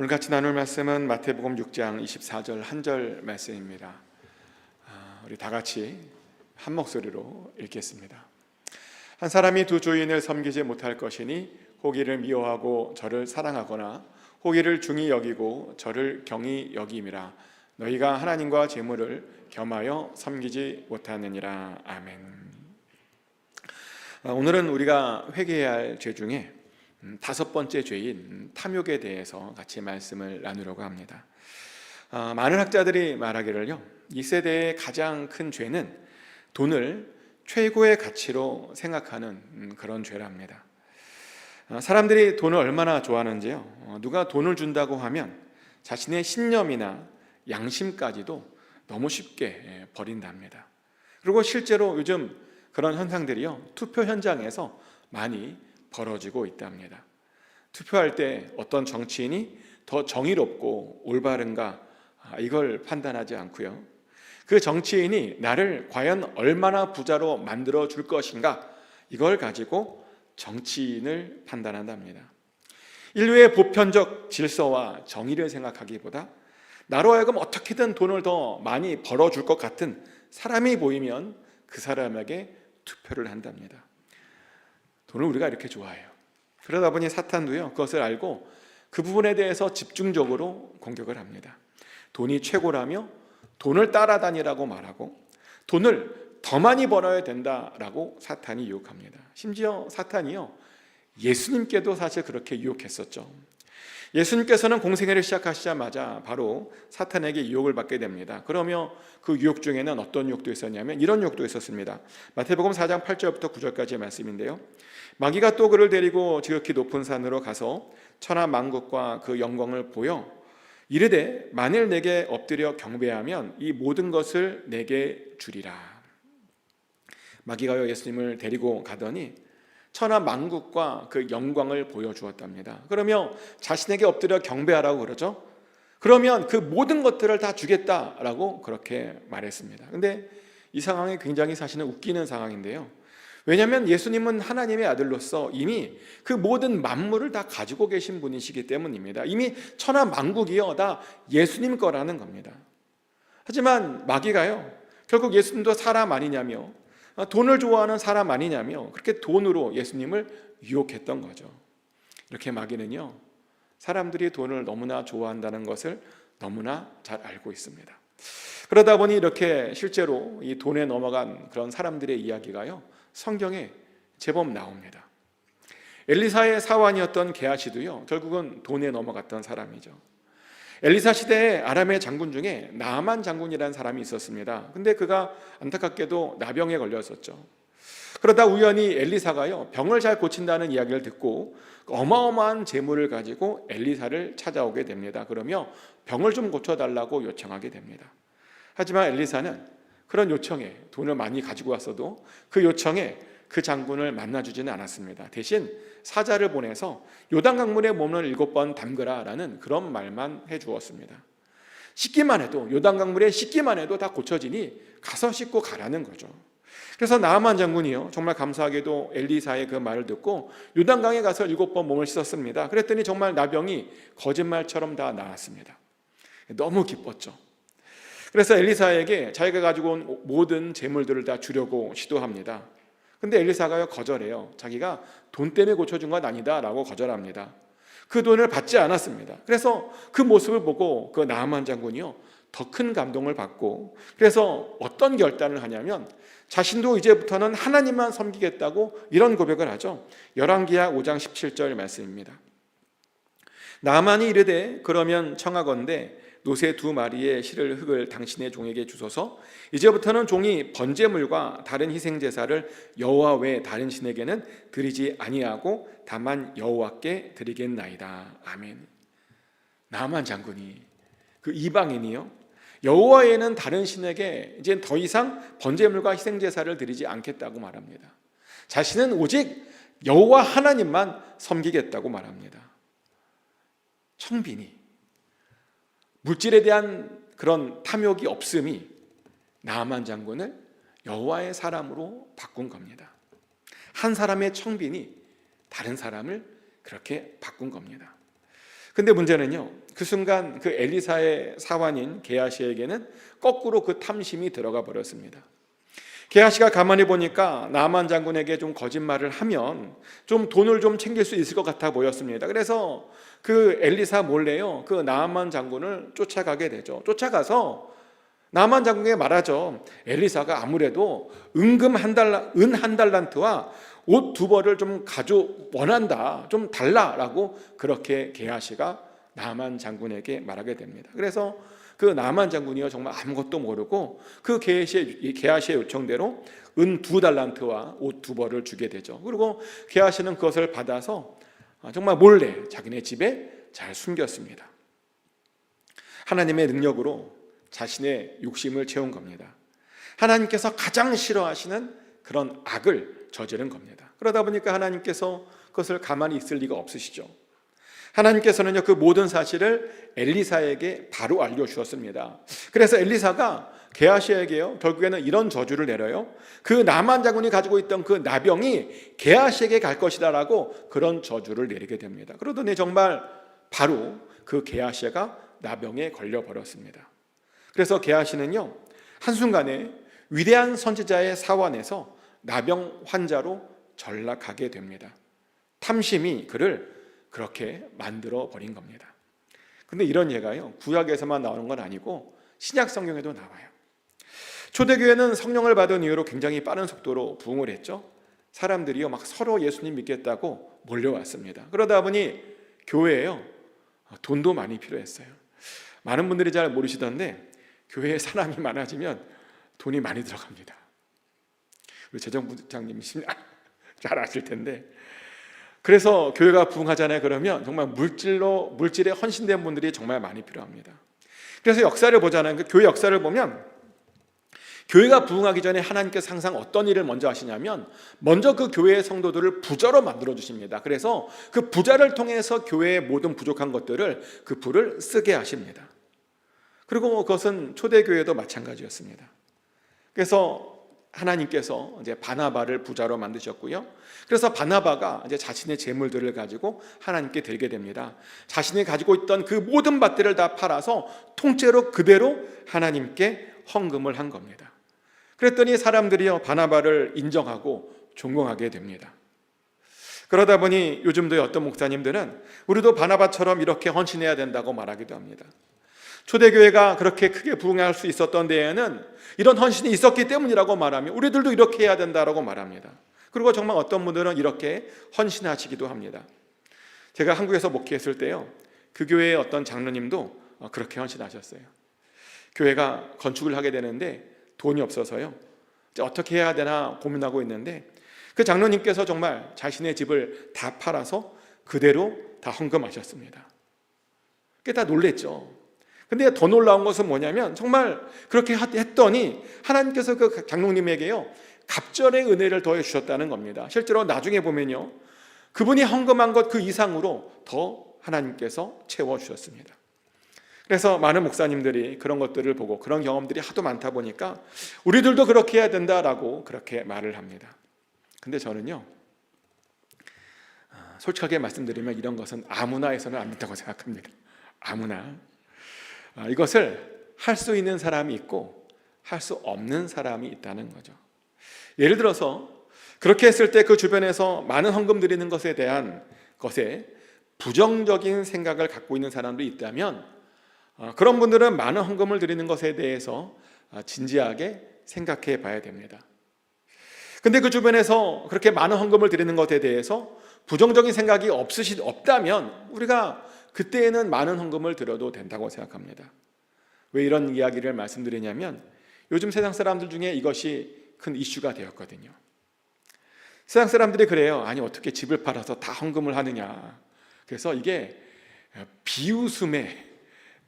오늘 같이 나눌 말씀은 마태복음 6장 24절 한 절 말씀입니다. 우리 다 같이 한 목소리로 읽겠습니다. 한 사람이 두 주인을 섬기지 못할 것이니 호기를 미워하고 저를 사랑하거나 호기를 중히 여기고 저를 경히 여김이라. 너희가 하나님과 재물을 겸하여 섬기지 못하느니라. 아멘. 오늘은 우리가 회개해야 할 죄 중에 다섯 번째 죄인 탐욕에 대해서 같이 말씀을 나누려고 합니다. 많은 학자들이 말하기를요, 이 세대의 가장 큰 죄는 돈을 최고의 가치로 생각하는 그런 죄랍니다. 사람들이 돈을 얼마나 좋아하는지요, 누가 돈을 준다고 하면 자신의 신념이나 양심까지도 너무 쉽게 버린답니다. 그리고 실제로 요즘 그런 현상들이요, 투표 현장에서 많이 벌어지고 있답니다. 투표할 때 어떤 정치인이 더 정의롭고 올바른가, 이걸 판단하지 않고요, 그 정치인이 나를 과연 얼마나 부자로 만들어 줄 것인가, 이걸 가지고 정치인을 판단한답니다. 인류의 보편적 질서와 정의를 생각하기보다 나로 하여금 어떻게든 돈을 더 많이 벌어줄 것 같은 사람이 보이면 그 사람에게 투표를 한답니다. 돈을 우리가 이렇게 좋아해요. 그러다 보니 사탄도요, 그것을 알고 그 부분에 대해서 집중적으로 공격을 합니다. 돈이 최고라며 돈을 따라다니라고 말하고 돈을 더 많이 벌어야 된다라고 사탄이 유혹합니다. 심지어 사탄이요, 예수님께도 사실 그렇게 유혹했었죠. 예수님께서는 공생애를 시작하시자마자 바로 사탄에게 유혹을 받게 됩니다. 그러며 그 유혹 중에는 어떤 유혹도 있었냐면 이런 유혹도 있었습니다. 마태복음 4장 8절부터 9절까지의 말씀인데요, 마귀가 또 그를 데리고 지극히 높은 산으로 가서 천하 만국과 그 영광을 보여 이르되 만일 내게 엎드려 경배하면 이 모든 것을 내게 주리라. 마귀가요, 예수님을 데리고 가더니 천하 만국과 그 영광을 보여주었답니다. 그러며 자신에게 엎드려 경배하라고 그러죠. 그러면 그 모든 것들을 다 주겠다라고 그렇게 말했습니다. 근데 이 상황이 굉장히 사실은 웃기는 상황인데요, 왜냐하면 예수님은 하나님의 아들로서 이미 그 모든 만물을 다 가지고 계신 분이시기 때문입니다. 이미 천하 만국이요, 다 예수님 거라는 겁니다. 하지만 마귀가요, 결국 예수님도 사람 아니냐며, 돈을 좋아하는 사람 아니냐며 그렇게 돈으로 예수님을 유혹했던 거죠. 이렇게 마귀는요, 사람들이 돈을 너무나 좋아한다는 것을 너무나 잘 알고 있습니다. 그러다 보니 이렇게 실제로 이 돈에 넘어간 그런 사람들의 이야기가요, 성경에 제법 나옵니다. 엘리사의 사환이었던 게하시도요, 결국은 돈에 넘어갔던 사람이죠. 엘리사 시대에 아람의 장군 중에 나아만 장군이라는 사람이 있었습니다. 근데 그가 안타깝게도 나병에 걸렸었죠. 그러다 우연히 엘리사가요, 병을 잘 고친다는 이야기를 듣고 어마어마한 재물을 가지고 엘리사를 찾아오게 됩니다. 그러며 병을 좀 고쳐달라고 요청하게 됩니다. 하지만 엘리사는 그런 요청에, 돈을 많이 가지고 왔어도 그 요청에 그 장군을 만나주지는 않았습니다. 대신 사자를 보내서 요단강물에 몸을 7번 담그라라는 그런 말만 해주었습니다. 씻기만 해도, 요단강물에 씻기만 해도 다 고쳐지니 가서 씻고 가라는 거죠. 그래서 나아만 장군이요, 정말 감사하게도 엘리사의 그 말을 듣고 요단강에 가서 7번 몸을 씻었습니다. 그랬더니 정말 나병이 거짓말처럼 다 나았습니다. 너무 기뻤죠. 그래서 엘리사에게 자기가 가지고 온 모든 재물들을 다 주려고 시도합니다. 근데 엘리사가요, 거절해요. 자기가 돈 때문에 고쳐준 건 아니다 라고 거절합니다. 그 돈을 받지 않았습니다. 그래서 그 모습을 보고 그 나아만 장군이요, 더 큰 감동을 받고, 그래서 어떤 결단을 하냐면 자신도 이제부터는 하나님만 섬기겠다고 이런 고백을 하죠. 열왕기하 5장 17절 말씀입니다. 나아만이 이르되 그러면 청하건대 노새 2마리의 실을 흙을 당신의 종에게 주소서. 이제부터는 종이 번제물과 다른 희생제사를 여호와 외 다른 신에게는 드리지 아니하고 다만 여호와께 드리겠나이다. 아멘. 나아만 장군이, 그 이방인이요, 여호와 외에는 다른 신에게 이제 더 이상 번제물과 희생제사를 드리지 않겠다고 말합니다. 자신은 오직 여호와 하나님만 섬기겠다고 말합니다. 청빈이, 물질에 대한 그런 탐욕이 없음이 나아만 장군을 여호와의 사람으로 바꾼 겁니다. 한 사람의 청빈이 다른 사람을 그렇게 바꾼 겁니다. 근데 문제는요, 그 순간 그 엘리사의 사환인 게하시에게는 거꾸로 그 탐심이 들어가 버렸습니다. 게하시가 가만히 보니까 나만 장군에게 좀 거짓말을 하면 좀 돈을 좀 챙길 수 있을 것 같아 보였습니다. 그래서 그 엘리사 몰래요, 그 나만 장군을 쫓아가게 되죠. 쫓아가서 나만 장군에게 말하죠. 엘리사가 아무래도 은 한 달란트와 옷 2벌을 좀 원한다, 좀 달라라고 그렇게 게하시가 나만 장군에게 말하게 됩니다. 그래서 그 나만 장군이요, 정말 아무것도 모르고 그 게하시의 요청대로 은 2달란트와 옷 2벌을 주게 되죠. 그리고 게하시는 그것을 받아서 정말 몰래 자기네 집에 잘 숨겼습니다. 하나님의 능력으로 자신의 욕심을 채운 겁니다. 하나님께서 가장 싫어하시는 그런 악을 저지른 겁니다. 그러다 보니까 하나님께서 그것을 가만히 있을 리가 없으시죠. 하나님께서는요, 그 모든 사실을 엘리사에게 바로 알려주었습니다. 그래서 엘리사가 게하시에게요, 결국에는 이런 저주를 내려요. 그 나만 장군이 가지고 있던 그 나병이 게하시에게 갈 것이다라고 그런 저주를 내리게 됩니다. 그러더니 정말 바로 그 게하시가 나병에 걸려버렸습니다. 그래서 게하시는요, 한순간에 위대한 선지자의 사환에서 나병 환자로 전락하게 됩니다. 탐심이 그를 그렇게 만들어 버린 겁니다. 근데 이런 예가요, 구약에서만 나오는 건 아니고 신약 성경에도 나와요. 초대교회는 성령을 받은 이후로 굉장히 빠른 속도로 부흥을 했죠. 사람들이요, 막 서로 예수님 믿겠다고 몰려왔습니다. 그러다 보니 교회에요, 돈도 많이 필요했어요. 많은 분들이 잘 모르시던데 교회에 사람이 많아지면 돈이 많이 들어갑니다. 우리 재정부장님 잘 아실 텐데, 그래서 교회가 부흥하잖아요. 그러면 정말 물질에 헌신된 분들이 정말 많이 필요합니다. 그래서 역사를 보잖아요. 그 교회 역사를 보면 교회가 부흥하기 전에 하나님께서 항상 어떤 일을 먼저 하시냐면 먼저 그 교회의 성도들을 부자로 만들어 주십니다. 그래서 그 부자를 통해서 교회의 모든 부족한 것들을 그 부를 쓰게 하십니다. 그리고 그것은 초대교회도 마찬가지였습니다. 그래서 하나님께서 이제 바나바를 부자로 만드셨고요. 그래서 바나바가 이제 자신의 재물들을 가지고 하나님께 드리게 됩니다. 자신이 가지고 있던 그 모든 밭들을 다 팔아서 통째로 그대로 하나님께 헌금을 한 겁니다. 그랬더니 사람들이요, 바나바를 인정하고 존경하게 됩니다. 그러다 보니 요즘도 어떤 목사님들은 우리도 바나바처럼 이렇게 헌신해야 된다고 말하기도 합니다. 초대교회가 그렇게 크게 부흥할 수 있었던 데에는 이런 헌신이 있었기 때문이라고 말하며 우리들도 이렇게 해야 된다고 말합니다. 그리고 정말 어떤 분들은 이렇게 헌신하시기도 합니다. 제가 한국에서 목회했을 때요, 그 교회의 어떤 장로님도 그렇게 헌신하셨어요. 교회가 건축을 하게 되는데 돈이 없어서요, 어떻게 해야 되나 고민하고 있는데 그 장로님께서 정말 자신의 집을 다 팔아서 그대로 다 헌금하셨습니다. 그게 다 놀랬죠. 근데 더 놀라운 것은 뭐냐면 정말 그렇게 했더니 하나님께서 그 장로님에게요, 갑절의 은혜를 더해 주셨다는 겁니다. 실제로 나중에 보면요, 그분이 헌금한 것 그 이상으로 더 하나님께서 채워주셨습니다. 그래서 많은 목사님들이 그런 것들을 보고 그런 경험들이 하도 많다 보니까 우리들도 그렇게 해야 된다라고 그렇게 말을 합니다. 근데 저는요, 솔직하게 말씀드리면 이런 것은 아무나 해서는 안 된다고 생각합니다. 아무나. 이것을 할 수 있는 사람이 있고 할 수 없는 사람이 있다는 거죠. 예를 들어서 그렇게 했을 때 그 주변에서 많은 헌금 드리는 것에 대한 것에 부정적인 생각을 갖고 있는 사람도 있다면 그런 분들은 많은 헌금을 드리는 것에 대해서 진지하게 생각해 봐야 됩니다. 근데 그 주변에서 그렇게 많은 헌금을 드리는 것에 대해서 부정적인 생각이 없다면 우리가 그때에는 많은 헌금을 드려도 된다고 생각합니다. 왜 이런 이야기를 말씀드리냐면 요즘 세상 사람들 중에 이것이 큰 이슈가 되었거든요. 세상 사람들이 그래요. 아니 어떻게 집을 팔아서 다 헌금을 하느냐. 그래서 이게 비웃음의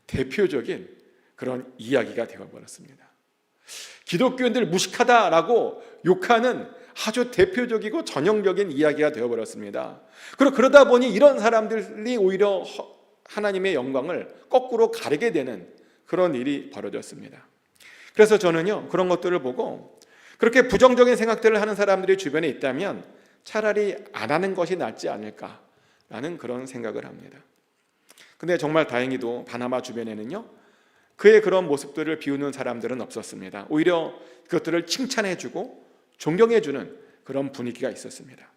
대표적인 그런 이야기가 되어버렸습니다. 기독교인들 무식하다라고 욕하는 아주 대표적이고 전형적인 이야기가 되어버렸습니다. 그러다 보니 이런 사람들이 오히려 하나님의 영광을 거꾸로 가리게 되는 그런 일이 벌어졌습니다. 그래서 저는요, 그런 것들을 보고 그렇게 부정적인 생각들을 하는 사람들이 주변에 있다면 차라리 안 하는 것이 낫지 않을까라는 그런 생각을 합니다. 근데 정말 다행히도 바나바 주변에는요, 그의 그런 모습들을 비우는 사람들은 없었습니다. 오히려 그것들을 칭찬해주고 존경해주는 그런 분위기가 있었습니다.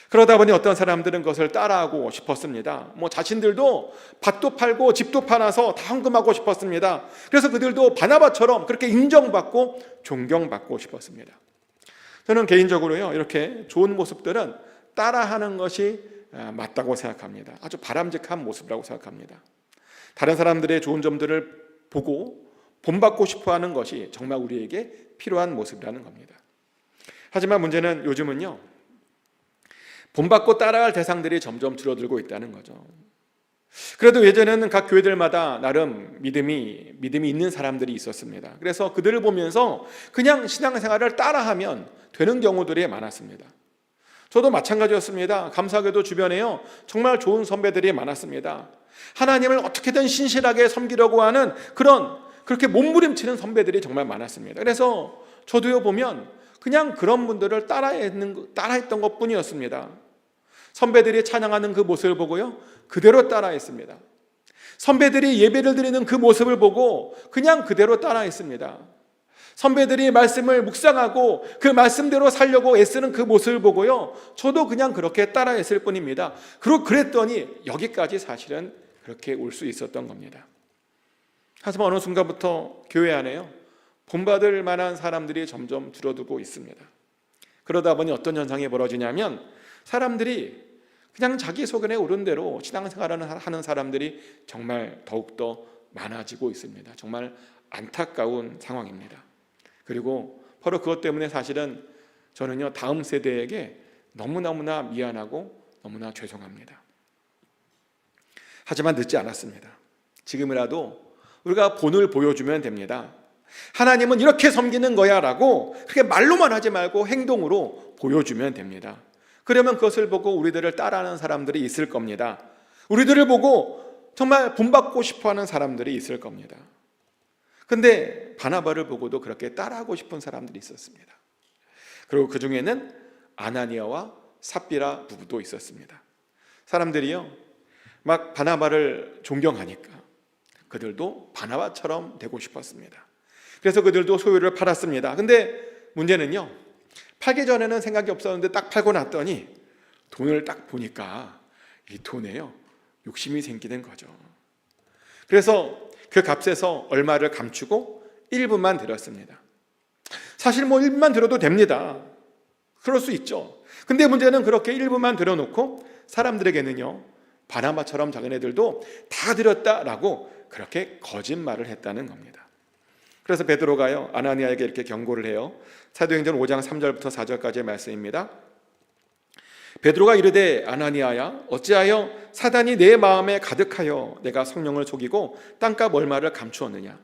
그러다 보니 어떤 사람들은 그것을 따라하고 싶었습니다. 자신들도 밭도 팔고 집도 팔아서 다 헌금하고 싶었습니다. 그래서 그들도 바나바처럼 그렇게 인정받고 존경받고 싶었습니다. 저는 개인적으로요, 이렇게 좋은 모습들은 따라하는 것이 맞다고 생각합니다. 아주 바람직한 모습이라고 생각합니다. 다른 사람들의 좋은 점들을 보고 본받고 싶어하는 것이 정말 우리에게 필요한 모습이라는 겁니다. 하지만 문제는 요즘은요, 본받고 따라갈 대상들이 점점 줄어들고 있다는 거죠. 그래도 예전에는 각 교회들마다 나름 믿음이 있는 사람들이 있었습니다. 그래서 그들을 보면서 그냥 신앙생활을 따라하면 되는 경우들이 많았습니다. 저도 마찬가지였습니다. 감사하게도 주변에요, 정말 좋은 선배들이 많았습니다. 하나님을 어떻게든 신실하게 섬기려고 하는 그렇게 몸부림치는 선배들이 정말 많았습니다. 그래서 저도요, 보면 그냥 그런 분들을 따라했던 것뿐이었습니다. 선배들이 찬양하는 그 모습을 보고요, 그대로 따라했습니다. 선배들이 예배를 드리는 그 모습을 보고 그냥 그대로 따라했습니다. 선배들이 말씀을 묵상하고 그 말씀대로 살려고 애쓰는 그 모습을 보고요, 저도 그냥 그렇게 따라했을 뿐입니다. 그랬더니 여기까지 사실은 그렇게 올 수 있었던 겁니다. 하지만 어느 순간부터 교회 안에요, 본받을 만한 사람들이 점점 줄어들고 있습니다. 그러다 보니 어떤 현상이 벌어지냐면, 사람들이 그냥 자기 소견에 오른 대로 신앙생활을 하는 사람들이 정말 더욱더 많아지고 있습니다. 정말 안타까운 상황입니다. 그리고 바로 그것 때문에 사실은 저는요, 다음 세대에게 너무나 미안하고 너무나 죄송합니다. 하지만 늦지 않았습니다. 지금이라도 우리가 본을 보여주면 됩니다. 하나님은 이렇게 섬기는 거야 라고 그렇게 말로만 하지 말고 행동으로 보여주면 됩니다. 그러면 그것을 보고 우리들을 따라하는 사람들이 있을 겁니다. 우리들을 보고 정말 본받고 싶어하는 사람들이 있을 겁니다. 근데 바나바를 보고도 그렇게 따라하고 싶은 사람들이 있었습니다. 그리고 그 중에는 아나니아와 삽비라 부부도 있었습니다. 사람들이요, 막 바나바를 존경하니까 그들도 바나바처럼 되고 싶었습니다. 그래서 그들도 소유를 팔았습니다. 근데 문제는요, 팔기 전에는 생각이 없었는데 딱 팔고 났더니 돈을 딱 보니까 이 돈에요, 욕심이 생기는 거죠. 그래서 그 값에서 얼마를 감추고 일부만 드렸습니다. 사실 1부만 드려도 됩니다. 그럴 수 있죠. 근데 문제는 그렇게 일부만 드려놓고 사람들에게는요, 바나바처럼 자기네들도 다 드렸다라고 그렇게 거짓말을 했다는 겁니다. 그래서 베드로가요, 아나니아에게 이렇게 경고를 해요. 사도행전 5장 3절부터 4절까지의 말씀입니다. 베드로가 이르되, 아나니아야, 어찌하여 사단이 내 마음에 가득하여 내가 성령을 속이고 땅값 얼마를 감추었느냐?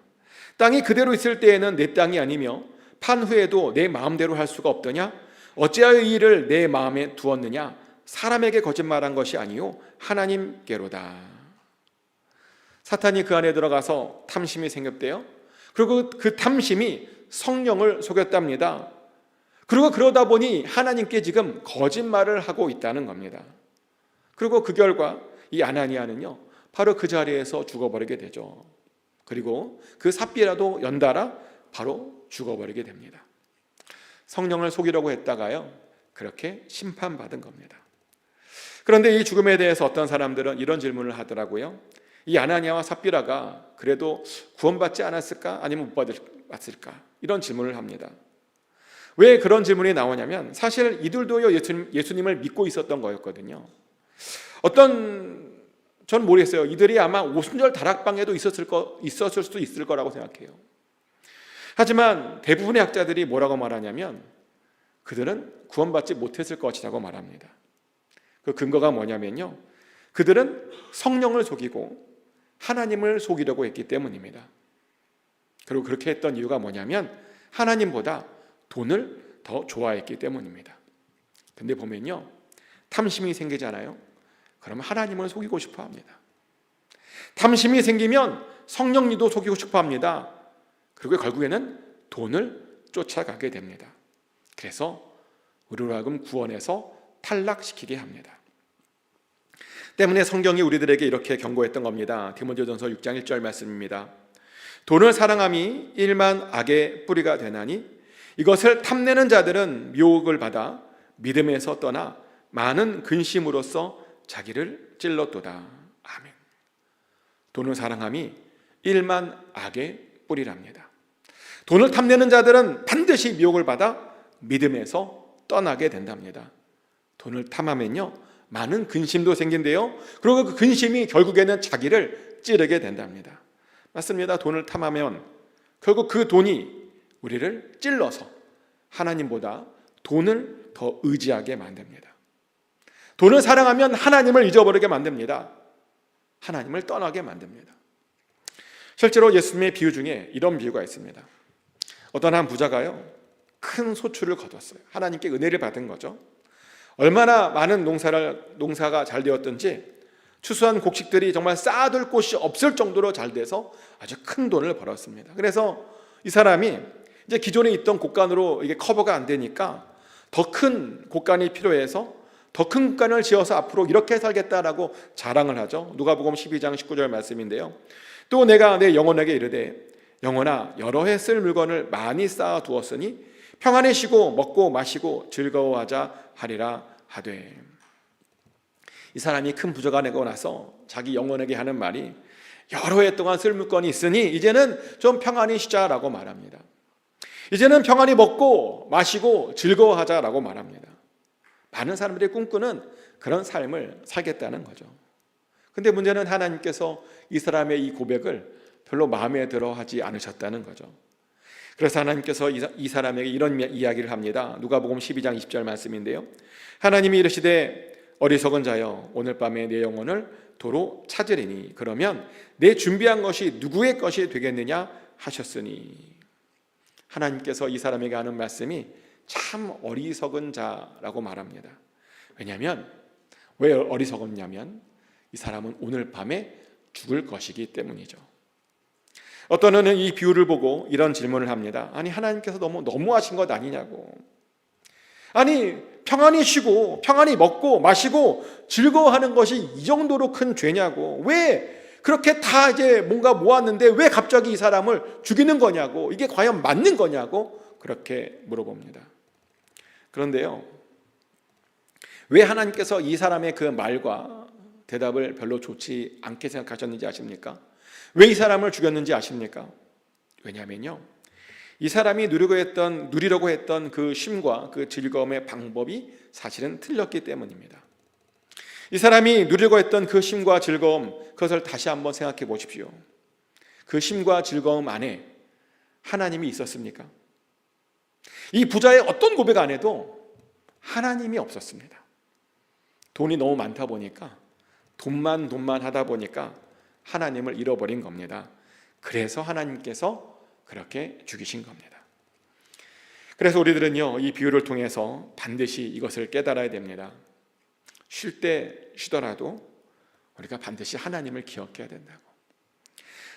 땅이 그대로 있을 때에는 내 땅이 아니며 판 후에도 내 마음대로 할 수가 없더냐? 어찌하여 이 일을 내 마음에 두었느냐? 사람에게 거짓말한 것이 아니요 하나님께로다. 사탄이 그 안에 들어가서 탐심이 생겼대요. 그리고 그 탐심이 성령을 속였답니다. 그리고 그러다 보니 하나님께 지금 거짓말을 하고 있다는 겁니다. 그리고 그 결과 이 아나니아는요, 바로 그 자리에서 죽어버리게 되죠. 그리고 그 삽비라도 연달아 바로 죽어버리게 됩니다. 성령을 속이려고 했다가요, 그렇게 심판받은 겁니다. 그런데 이 죽음에 대해서 어떤 사람들은 이런 질문을 하더라고요. 이 아나니아와 삽비라가 그래도 구원받지 않았을까? 아니면 못 받았을까? 이런 질문을 합니다. 왜 그런 질문이 나오냐면, 사실 이들도요, 예수님을 믿고 있었던 거였거든요. 전 모르겠어요. 이들이 아마 오순절 다락방에도 있었을 수도 있을 거라고 생각해요. 하지만 대부분의 학자들이 뭐라고 말하냐면, 그들은 구원받지 못했을 것이라고 말합니다. 그 근거가 뭐냐면요, 그들은 성령을 속이고 하나님을 속이려고 했기 때문입니다. 그리고 그렇게 했던 이유가 뭐냐면, 하나님보다 돈을 더 좋아했기 때문입니다. 근데 보면요, 탐심이 생기잖아요. 그러면 하나님을 속이고 싶어 합니다. 탐심이 생기면 성령님도 속이고 싶어 합니다. 그리고 결국에는 돈을 쫓아가게 됩니다. 그래서 우리로 하여금 구원에서 탈락시키게 합니다. 때문에 성경이 우리들에게 이렇게 경고했던 겁니다. 디모데전서 6장 1절 말씀입니다. 돈을 사랑함이 일만 악의 뿌리가 되나니 이것을 탐내는 자들은 미혹을 받아 믿음에서 떠나 많은 근심으로써 자기를 찔렀도다. 아멘. 돈을 사랑함이 일만 악의 뿌리랍니다. 돈을 탐내는 자들은 반드시 미혹을 받아 믿음에서 떠나게 된답니다. 돈을 탐하면요 많은 근심도 생긴대요. 그리고 그 근심이 결국에는 자기를 찌르게 된답니다. 맞습니다. 돈을 탐하면 결국 그 돈이 우리를 찔러서 하나님보다 돈을 더 의지하게 만듭니다. 돈을 사랑하면 하나님을 잊어버리게 만듭니다. 하나님을 떠나게 만듭니다. 실제로 예수님의 비유 중에 이런 비유가 있습니다. 어떤 한 부자가요 큰 소출을 거뒀어요. 하나님께 은혜를 받은 거죠. 얼마나 많은 농사가 잘 되었든지 추수한 곡식들이 정말 쌓아둘 곳이 없을 정도로 잘 돼서 아주 큰 돈을 벌었습니다. 그래서 이 사람이 이제 기존에 있던 곳간으로 이게 커버가 안 되니까 더 큰 곳간이 필요해서 더 큰 곳간을 지어서 앞으로 이렇게 살겠다라고 자랑을 하죠. 누가복음 12장 19절 말씀인데요. 또 내가 내 영혼에게 이르되 영혼아 여러 해 쓸 물건을 많이 쌓아 두었으니 평안히 쉬고 먹고 마시고 즐거워하자 하리라 하되. 이 사람이 큰 부자가 되고 나서 자기 영혼에게 하는 말이 여러 해 동안 쓸 물건이 있으니 이제는 좀 평안히 쉬자라고 말합니다. 이제는 평안히 먹고 마시고 즐거워하자라고 말합니다. 많은 사람들이 꿈꾸는 그런 삶을 살겠다는 거죠. 근데 문제는 하나님께서 이 사람의 이 고백을 별로 마음에 들어 하지 않으셨다는 거죠. 그래서 하나님께서 이 사람에게 이런 이야기를 합니다. 누가복음 12장 20절 말씀인데요. 하나님이 이르시되 어리석은 자여 오늘 밤에 내 영혼을 도로 찾으리니 그러면 내 준비한 것이 누구의 것이 되겠느냐 하셨으니. 하나님께서 이 사람에게 하는 말씀이 참 어리석은 자라고 말합니다. 왜냐하면 왜 어리석었냐면 이 사람은 오늘 밤에 죽을 것이기 때문이죠. 어떤 이는 이 비유를 보고 이런 질문을 합니다. 아니 하나님께서 너무하신 것 아니냐고. 아니 평안히 쉬고 평안히 먹고 마시고 즐거워하는 것이 이 정도로 큰 죄냐고. 왜 그렇게 다 이제 뭔가 모았는데 왜 갑자기 이 사람을 죽이는 거냐고. 이게 과연 맞는 거냐고 그렇게 물어봅니다. 그런데요, 왜 하나님께서 이 사람의 그 말과 대답을 별로 좋지 않게 생각하셨는지 아십니까? 왜 이 사람을 죽였는지 아십니까? 왜냐하면요, 이 사람이 누리려고 했던 그 쉼과 그 즐거움의 방법이 사실은 틀렸기 때문입니다. 이 사람이 누리려고 했던 그 쉼과 즐거움, 그것을 다시 한번 생각해 보십시오. 그 쉼과 즐거움 안에 하나님이 있었습니까? 이 부자의 어떤 고백 안에도 하나님이 없었습니다. 돈이 너무 많다 보니까 돈만 하다 보니까 하나님을 잃어버린 겁니다. 그래서 하나님께서 그렇게 죽이신 겁니다. 그래서 우리들은요, 이 비유를 통해서 반드시 이것을 깨달아야 됩니다. 쉴 때 쉬더라도 우리가 반드시 하나님을 기억해야 된다고.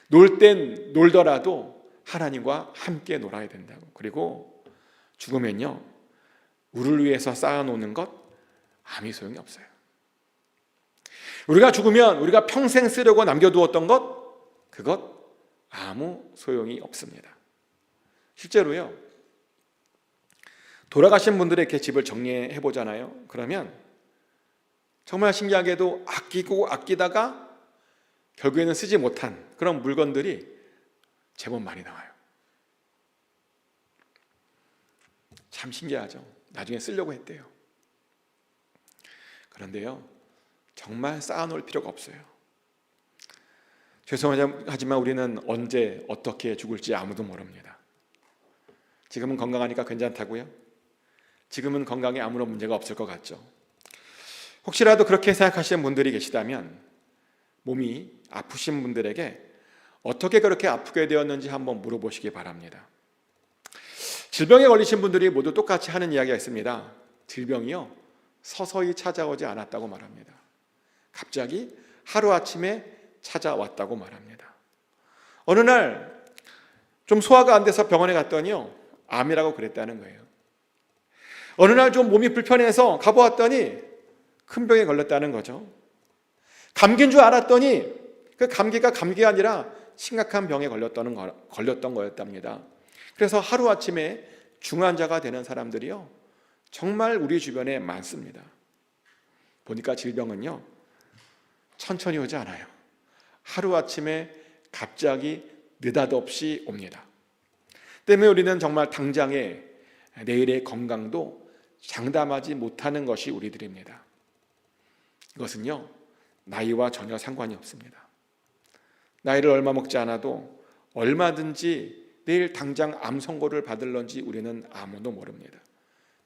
놀 땐 놀더라도 하나님과 함께 놀아야 된다고. 그리고 죽으면요, 우리를 위해서 쌓아놓는 것 아무 소용이 없어요. 우리가 죽으면 우리가 평생 쓰려고 남겨두었던 것, 그것 아무 소용이 없습니다. 실제로요, 돌아가신 분들의 이렇게 집을 정리해 보잖아요. 그러면 정말 신기하게도 아끼고 아끼다가 결국에는 쓰지 못한 그런 물건들이 제법 많이 나와요. 참 신기하죠. 나중에 쓰려고 했대요. 그런데요, 정말 쌓아놓을 필요가 없어요. 죄송하지만 우리는 언제 어떻게 죽을지 아무도 모릅니다. 지금은 건강하니까 괜찮다고요? 지금은 건강에 아무런 문제가 없을 것 같죠. 혹시라도 그렇게 생각하시는 분들이 계시다면 몸이 아프신 분들에게 어떻게 그렇게 아프게 되었는지 한번 물어보시기 바랍니다. 질병에 걸리신 분들이 모두 똑같이 하는 이야기가 있습니다. 질병이요, 서서히 찾아오지 않았다고 말합니다. 갑자기 하루아침에 찾아왔다고 말합니다. 어느 날 좀 소화가 안 돼서 병원에 갔더니요, 암이라고 그랬다는 거예요. 어느 날 좀 몸이 불편해서 가보았더니 큰 병에 걸렸다는 거죠. 감기인 줄 알았더니 그 감기가 감기가 아니라 심각한 병에 걸렸던 거였답니다. 그래서 하루아침에 중환자가 되는 사람들이요, 정말 우리 주변에 많습니다. 보니까 질병은요, 천천히 오지 않아요. 하루아침에 갑자기 느닷없이 옵니다. 때문에 우리는 정말 당장의 내일의 건강도 장담하지 못하는 것이 우리들입니다. 이것은요, 나이와 전혀 상관이 없습니다. 나이를 얼마 먹지 않아도 얼마든지 내일 당장 암 선고를 받을런지 우리는 아무도 모릅니다.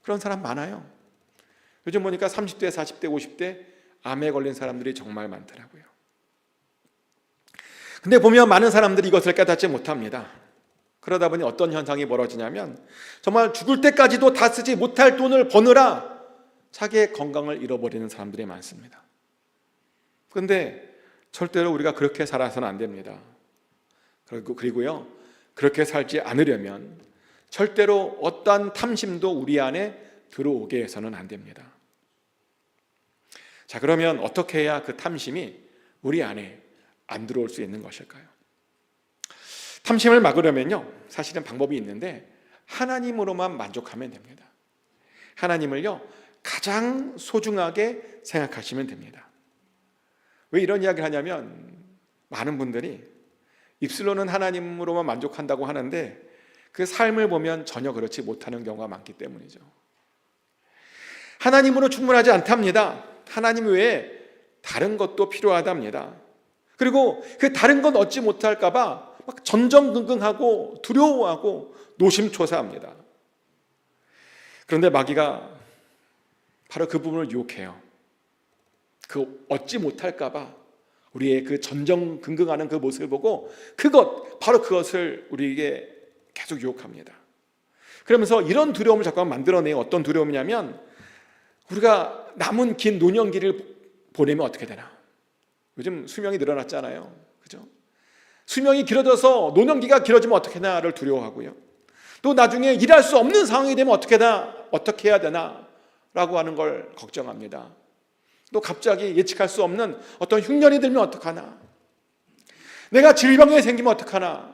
그런 사람 많아요. 요즘 보니까 30대, 40대, 50대 암에 걸린 사람들이 정말 많더라고요. 근데 보면 많은 사람들이 이것을 깨닫지 못합니다. 그러다 보니 어떤 현상이 벌어지냐면 정말 죽을 때까지도 다 쓰지 못할 돈을 버느라 자기의 건강을 잃어버리는 사람들이 많습니다. 그런데 절대로 우리가 그렇게 살아서는 안 됩니다. 그리고요, 그렇게 살지 않으려면 절대로 어떠한 탐심도 우리 안에 들어오게 해서는 안 됩니다. 자, 그러면 어떻게 해야 그 탐심이 우리 안에 안 들어올 수 있는 것일까요? 탐심을 막으려면요, 사실은 방법이 있는데 하나님으로만 만족하면 됩니다. 하나님을요, 가장 소중하게 생각하시면 됩니다. 왜 이런 이야기를 하냐면 많은 분들이 입술로는 하나님으로만 만족한다고 하는데 그 삶을 보면 전혀 그렇지 못하는 경우가 많기 때문이죠. 하나님으로 충분하지 않답니다. 하나님 외에 다른 것도 필요하답니다. 그리고 그 다른 건 얻지 못할까 봐 막 전전긍긍하고 두려워하고 노심초사합니다. 그런데 마귀가 바로 그 부분을 유혹해요. 그 얻지 못할까 봐 우리의 그 전전긍긍하는 그 모습을 보고 바로 그것을 우리에게 계속 유혹합니다. 그러면서 이런 두려움을 자꾸 만들어내요. 어떤 두려움이냐면 우리가 남은 긴 노년기를 보내면 어떻게 되나. 요즘 수명이 늘어났잖아요. 그죠? 수명이 길어져서 노년기가 길어지면 어떻게 되나를 두려워하고요. 또 나중에 일할 수 없는 상황이 되면 어떻게 해야 되나 라고 하는 걸 걱정합니다. 또 갑자기 예측할 수 없는 어떤 흉년이 들면 어떡하나. 내가 질병에 생기면 어떡하나.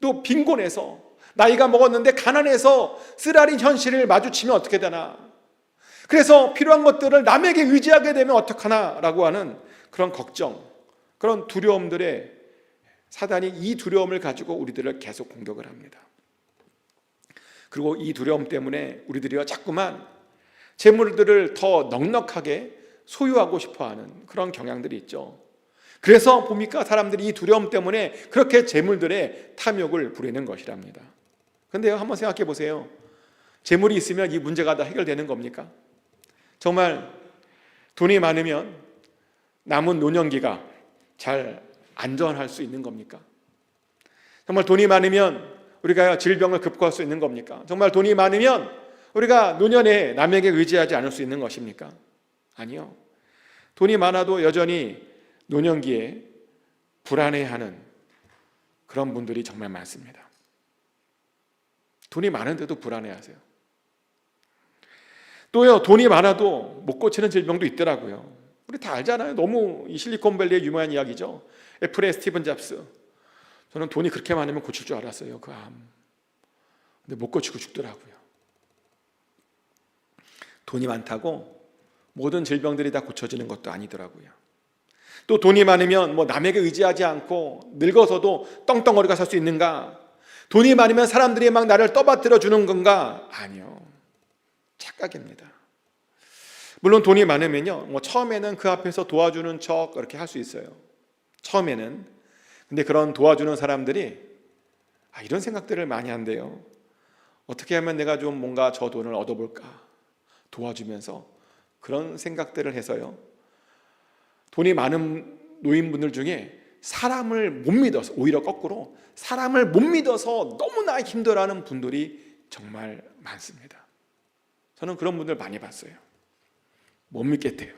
또 빈곤해서 나이가 먹었는데 가난해서 쓰라린 현실을 마주치면 어떻게 되나. 그래서 필요한 것들을 남에게 의지하게 되면 어떡하나 라고 하는 그런 걱정, 그런 두려움들에 사단이 이 두려움을 가지고 우리들을 계속 공격을 합니다. 그리고 이 두려움 때문에 우리들이 자꾸만 재물들을 더 넉넉하게 소유하고 싶어하는 그런 경향들이 있죠. 그래서 봅니까? 사람들이 이 두려움 때문에 그렇게 재물들의 탐욕을 부리는 것이랍니다. 그런데요, 한번 생각해 보세요. 재물이 있으면 이 문제가 다 해결되는 겁니까? 정말 돈이 많으면 남은 노년기가 잘 안전할 수 있는 겁니까? 정말 돈이 많으면 우리가 질병을 극복할 수 있는 겁니까? 정말 돈이 많으면 우리가 노년에 남에게 의지하지 않을 수 있는 것입니까? 아니요. 돈이 많아도 여전히 노년기에 불안해하는 그런 분들이 정말 많습니다. 돈이 많은데도 불안해하세요. 또요, 돈이 많아도 못 고치는 질병도 있더라고요. 우리 다 알잖아요. 너무 이 실리콘밸리의 유명한 이야기죠. 애플의 스티븐 잡스. 저는 돈이 그렇게 많으면 고칠 줄 알았어요, 그 암. 근데 못 고치고 죽더라고요. 돈이 많다고 모든 질병들이 다 고쳐지는 것도 아니더라고요. 또 돈이 많으면 남에게 의지하지 않고 늙어서도 떵떵거리가 살 수 있는가? 돈이 많으면 사람들이 막 나를 떠받들어 주는 건가? 아니요. 착각입니다. 물론 돈이 많으면요, 처음에는 그 앞에서 도와주는 척 이렇게 할 수 있어요. 처음에는. 근데 그런 도와주는 사람들이 이런 생각들을 많이 한대요. 어떻게 하면 내가 좀 뭔가 저 돈을 얻어볼까? 도와주면서 그런 생각들을 해서요, 돈이 많은 노인분들 중에 사람을 못 믿어서, 오히려 거꾸로 사람을 못 믿어서 너무나 힘들어하는 분들이 정말 많습니다. 저는 그런 분들 많이 봤어요. 못 믿겠대요.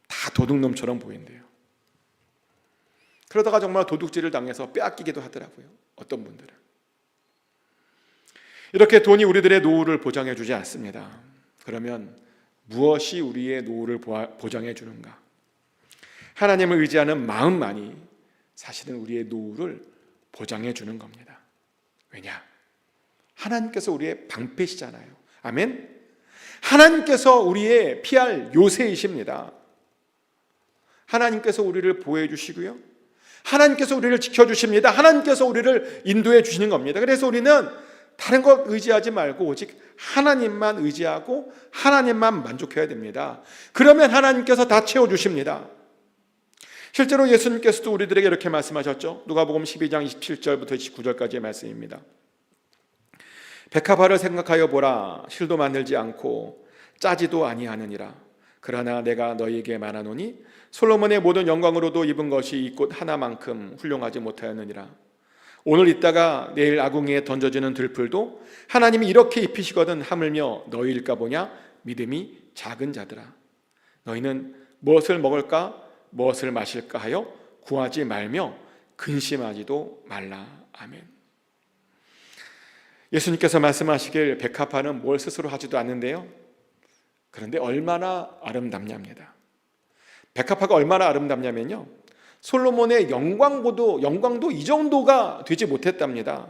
다 도둑놈처럼 보인대요. 그러다가 정말 도둑질을 당해서 빼앗기기도 하더라고요. 어떤 분들은. 이렇게 돈이 우리들의 노후를 보장해 주지 않습니다. 그러면 무엇이 우리의 노후를 보장해 주는가? 하나님을 의지하는 마음만이 사실은 우리의 노후를 보장해 주는 겁니다. 왜냐? 하나님께서 우리의 방패시잖아요. 아멘? 하나님께서 우리의 피할 요새이십니다. 하나님께서 우리를 보호해 주시고요, 하나님께서 우리를 지켜주십니다. 하나님께서 우리를 인도해 주시는 겁니다. 그래서 우리는 다른 것 의지하지 말고 오직 하나님만 의지하고 하나님만 만족해야 됩니다. 그러면 하나님께서 다 채워주십니다. 실제로 예수님께서도 우리들에게 이렇게 말씀하셨죠. 누가복음 12장 27절부터 29절까지의 말씀입니다. 백합화를 생각하여 보라. 실도 만들지 않고 짜지도 아니하느니라. 그러나 내가 너희에게 말하노니 솔로몬의 모든 영광으로도 입은 것이 이 꽃 하나만큼 훌륭하지 못하였느니라. 오늘 있다가 내일 아궁이에 던져지는 들풀도 하나님이 이렇게 입히시거든 하물며 너희일까 보냐? 믿음이 작은 자들아. 너희는 무엇을 먹을까 무엇을 마실까 하여 구하지 말며 근심하지도 말라. 아멘. 예수님께서 말씀하시길 백합화는 뭘 스스로 하지도 않는데요, 그런데 얼마나 아름답냐입니다. 백합화가 얼마나 아름답냐면요, 솔로몬의 영광도 이 정도가 되지 못했답니다.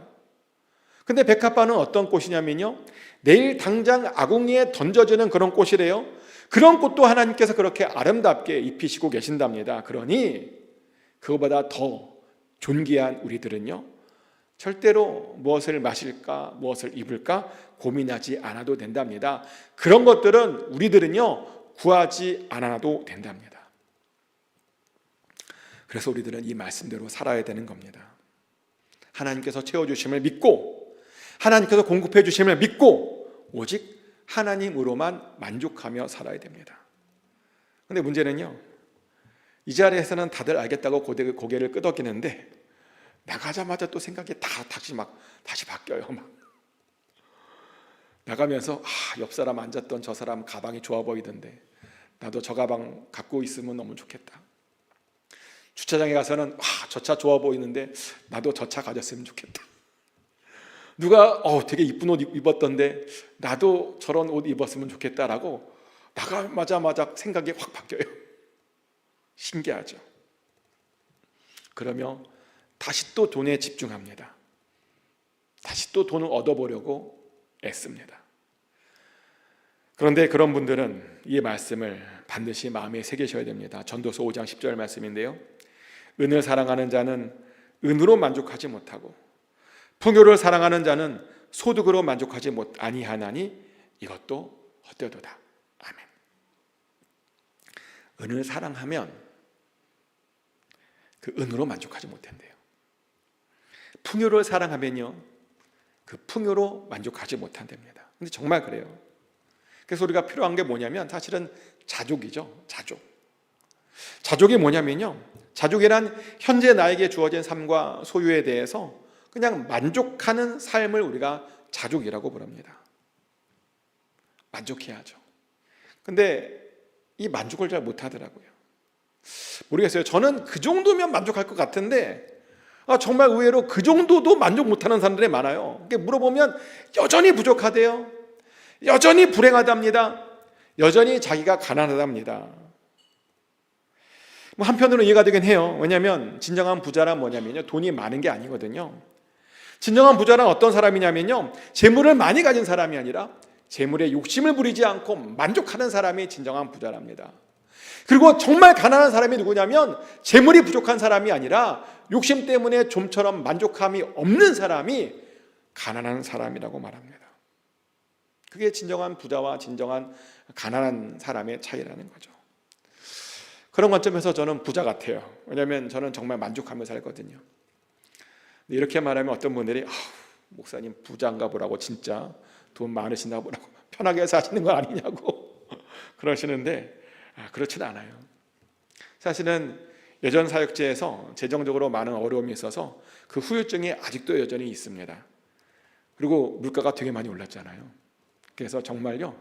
근데 백합화는 어떤 꽃이냐면요, 내일 당장 아궁이에 던져지는 그런 꽃이래요. 그런 꽃도 하나님께서 그렇게 아름답게 입히시고 계신답니다. 그러니 그거보다 더 존귀한 우리들은요, 절대로 무엇을 마실까 무엇을 입을까 고민하지 않아도 된답니다. 그런 것들은 우리들은요 구하지 않아도 된답니다. 그래서 우리들은 이 말씀대로 살아야 되는 겁니다. 하나님께서 채워주심을 믿고 하나님께서 공급해 주심을 믿고 오직 하나님으로만 만족하며 살아야 됩니다. 그런데 문제는요, 이 자리에서는 다들 알겠다고 고개를 끄덕이는데 나가자마자 또 생각이 다시 바뀌어요. 나가면서 옆 사람 앉았던 저 사람 가방이 좋아 보이던데 나도 저 가방 갖고 있으면 너무 좋겠다. 주차장에 가서는 저 차 좋아 보이는데 나도 저 차 가졌으면 좋겠다. 누가 되게 이쁜 옷 입었던데 나도 저런 옷 입었으면 좋겠다라고 나가자마자 생각이 확 바뀌어요. 신기하죠. 그러며 다시 또 돈에 집중합니다. 다시 또 돈을 얻어보려고 애씁니다. 그런데 그런 분들은 이 말씀을 반드시 마음에 새기셔야 됩니다. 전도서 5장 10절 말씀인데요, 은을 사랑하는 자는 은으로 만족하지 못하고 풍요를 사랑하는 자는 소득으로 만족하지 아니하나니 이것도 헛되도다. 아멘. 은을 사랑하면 그 은으로 만족하지 못한대요. 풍요를 사랑하면요 그 풍요로 만족하지 못한답니다. 근데 정말 그래요. 그래서 우리가 필요한 게 뭐냐면 사실은 자족이죠. 자족이 뭐냐면요, 자족이란 현재 나에게 주어진 삶과 소유에 대해서 그냥 만족하는 삶을 우리가 자족이라고 부릅니다. 만족해야죠. 근데 이 만족을 잘 못하더라고요. 모르겠어요. 저는 그 정도면 만족할 것 같은데 정말 의외로 그 정도도 만족 못하는 사람들이 많아요. 물어보면 여전히 부족하대요. 여전히 불행하답니다. 여전히 자기가 가난하답니다. 한편으로는 이해가 되긴 해요. 왜냐하면 진정한 부자란 뭐냐면요, 돈이 많은 게 아니거든요. 진정한 부자란 어떤 사람이냐면요, 재물을 많이 가진 사람이 아니라 재물에 욕심을 부리지 않고 만족하는 사람이 진정한 부자랍니다. 그리고 정말 가난한 사람이 누구냐면 재물이 부족한 사람이 아니라 욕심 때문에 좀처럼 만족함이 없는 사람이 가난한 사람이라고 말합니다. 그게 진정한 부자와 진정한 가난한 사람의 차이라는 거죠. 그런 관점에서 저는 부자 같아요. 왜냐하면 저는 정말 만족하며 살거든요. 이렇게 말하면 어떤 분들이 목사님 부자인가 보라고, 진짜 돈 많으신가 보라고, 편하게 사시는 거 아니냐고 그러시는데 그렇지는 않아요. 사실은 예전 사역지에서 재정적으로 많은 어려움이 있어서 그 후유증이 아직도 여전히 있습니다. 그리고 물가가 되게 많이 올랐잖아요. 그래서 정말요,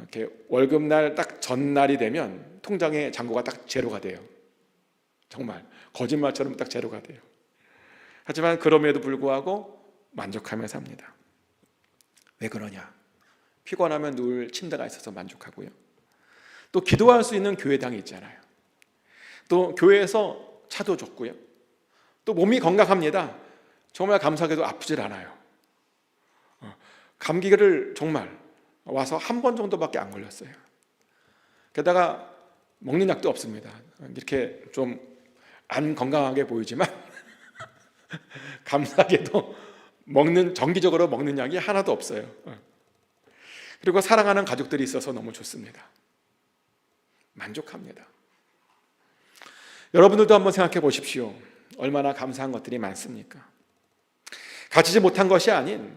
이렇게 월급날 딱 전날이 되면 통장에 잔고가 딱 제로가 돼요. 정말 거짓말처럼 딱 제로가 돼요. 하지만 그럼에도 불구하고 만족하며 삽니다. 왜 그러냐? 피곤하면 누울 침대가 있어서 만족하고요, 또 기도할 수 있는 교회당이 있잖아요. 또 교회에서 차도 줬고요. 또 몸이 건강합니다. 정말 감사하게도 아프질 않아요. 감기를 정말 와서 한 번 정도밖에 안 걸렸어요. 게다가 먹는 약도 없습니다. 이렇게 좀 안 건강하게 보이지만 감사하게도 정기적으로 먹는 약이 하나도 없어요. 그리고 사랑하는 가족들이 있어서 너무 좋습니다. 만족합니다. 여러분들도 한번 생각해 보십시오. 얼마나 감사한 것들이 많습니까? 가지지 못한 것이 아닌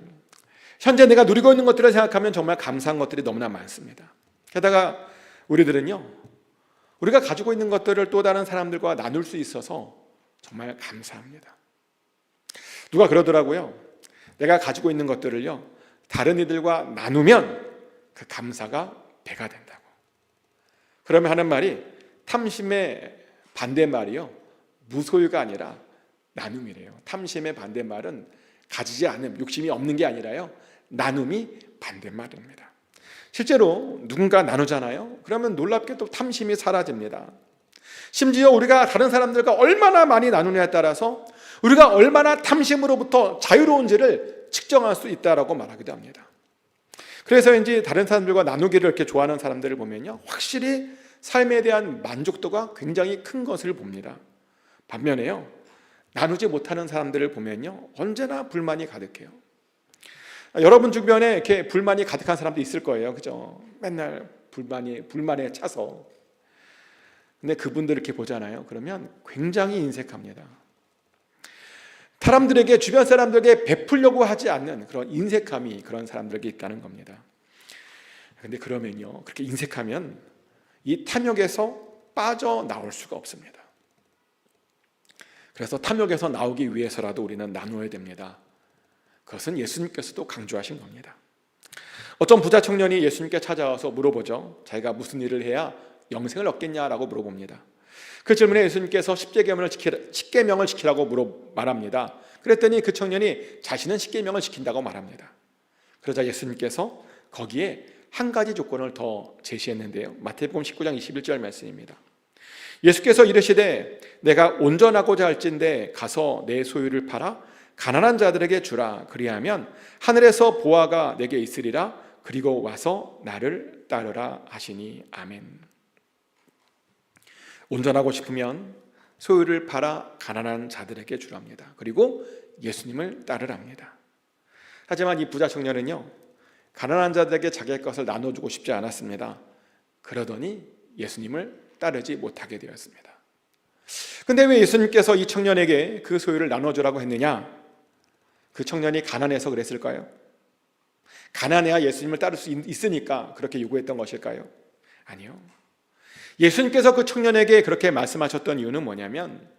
현재 내가 누리고 있는 것들을 생각하면 정말 감사한 것들이 너무나 많습니다. 게다가 우리들은요, 우리가 가지고 있는 것들을 또 다른 사람들과 나눌 수 있어서 정말 감사합니다. 누가 그러더라고요. 내가 가지고 있는 것들을요, 다른 이들과 나누면 그 감사가 배가 된다고. 그러면 하는 말이 탐심의 반대말이요, 무소유가 아니라 나눔이래요. 탐심의 반대말은 가지지 않음, 욕심이 없는 게 아니라요, 나눔이 반대말입니다. 실제로 누군가 나누잖아요. 그러면 놀랍게도 탐심이 사라집니다. 심지어 우리가 다른 사람들과 얼마나 많이 나누냐에 따라서 우리가 얼마나 탐심으로부터 자유로운지를 측정할 수 있다라고 말하기도 합니다. 그래서인지 다른 사람들과 나누기를 이렇게 좋아하는 사람들을 보면요, 확실히 삶에 대한 만족도가 굉장히 큰 것을 봅니다. 반면에요, 나누지 못하는 사람들을 보면요, 언제나 불만이 가득해요. 여러분 주변에 이렇게 불만이 가득한 사람도 있을 거예요. 그죠? 맨날 불만에 차서. 근데 그분들 이렇게 보잖아요. 그러면 굉장히 인색합니다. 사람들에게, 주변 사람들에게 베풀려고 하지 않는 그런 인색함이 그런 사람들에게 있다는 겁니다. 근데 그러면요, 그렇게 인색하면 이 탐욕에서 빠져나올 수가 없습니다. 그래서 탐욕에서 나오기 위해서라도 우리는 나누어야 됩니다. 그것은 예수님께서도 강조하신 겁니다. 어떤 부자 청년이 예수님께 찾아와서 물어보죠. 자기가 무슨 일을 해야 영생을 얻겠냐라고 물어봅니다. 그 질문에 예수님께서 십계명을 지키라고 말합니다. 그랬더니 그 청년이 자신은 십계명을 지킨다고 말합니다. 그러자 예수님께서 거기에 한 가지 조건을 더 제시했는데요. 마태복음 19장 21절 말씀입니다. 예수께서 이르시되 내가 온전하고자 할진대 가서 내 소유를 팔아 가난한 자들에게 주라. 그리하면 하늘에서 보화가 내게 있으리라. 그리고 와서 나를 따르라 하시니. 아멘. 온전하고 싶으면 소유를 팔아 가난한 자들에게 주랍니다. 그리고 예수님을 따르랍니다. 하지만 이 부자 청년은요, 가난한 자들에게 자기의 것을 나눠주고 싶지 않았습니다. 그러더니 예수님을 따르지 못하게 되었습니다. 근데 왜 예수님께서 이 청년에게 그 소유를 나눠주라고 했느냐? 그 청년이 가난해서 그랬을까요? 가난해야 예수님을 따를 수 있으니까 그렇게 요구했던 것일까요? 아니요. 예수님께서 그 청년에게 그렇게 말씀하셨던 이유는 뭐냐면,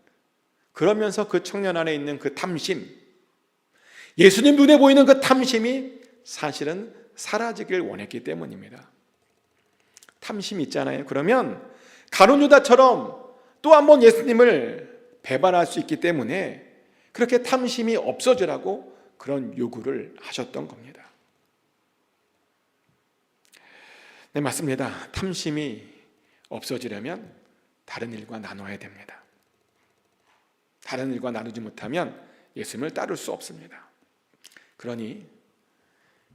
그러면서 그 청년 안에 있는 그 탐심, 예수님 눈에 보이는 그 탐심이 사실은 사라지길 원했기 때문입니다. 탐심이 있잖아요. 그러면 가룟 유다처럼 또 한 번 예수님을 배반할 수 있기 때문에 그렇게 탐심이 없어지라고 그런 요구를 하셨던 겁니다. 네, 맞습니다. 탐심이 없어지려면 다른 일과 나눠야 됩니다. 다른 일과 나누지 못하면 예수님을 따를 수 없습니다. 그러니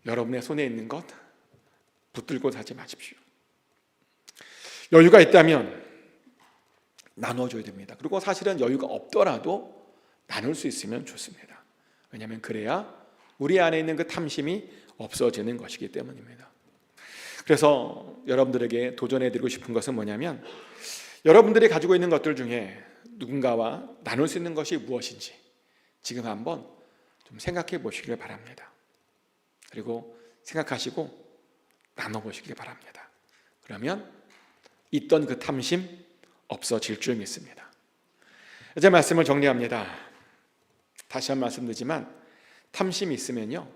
여러분의 손에 있는 것 붙들고 사지 마십시오. 여유가 있다면 나눠줘야 됩니다. 그리고 사실은 여유가 없더라도 나눌 수 있으면 좋습니다. 왜냐하면 그래야 우리 안에 있는 그 탐심이 없어지는 것이기 때문입니다. 그래서 여러분들에게 도전해드리고 싶은 것은 뭐냐면, 여러분들이 가지고 있는 것들 중에 누군가와 나눌 수 있는 것이 무엇인지 지금 한번 좀 생각해 보시길 바랍니다. 그리고 생각하시고 나눠보시길 바랍니다. 그러면 있던 그 탐심 없어질 줄 믿습니다. 이제 말씀을 정리합니다. 다시 한 말씀드리지만 탐심이 있으면요,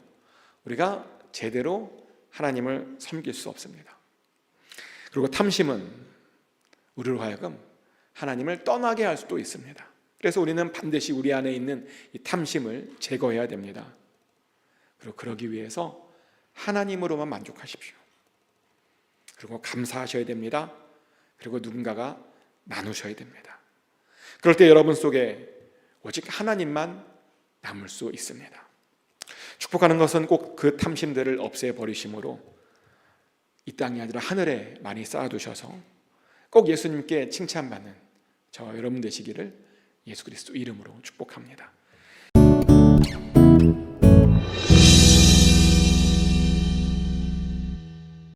우리가 제대로 하나님을 섬길 수 없습니다. 그리고 탐심은 우리로 하여금 하나님을 떠나게 할 수도 있습니다. 그래서 우리는 반드시 우리 안에 있는 이 탐심을 제거해야 됩니다. 그리고 그러기 위해서 하나님으로만 만족하십시오. 그리고 감사하셔야 됩니다. 그리고 누군가가 나누셔야 됩니다. 그럴 때 여러분 속에 오직 하나님만 남을 수 있습니다. 축복하는 것은 꼭 그 탐심들을 없애버리심으로 이 땅이 아니라 하늘에 많이 쌓아두셔서 꼭 예수님께 칭찬받는 저와 여러분 되시기를 예수 그리스도 이름으로 축복합니다.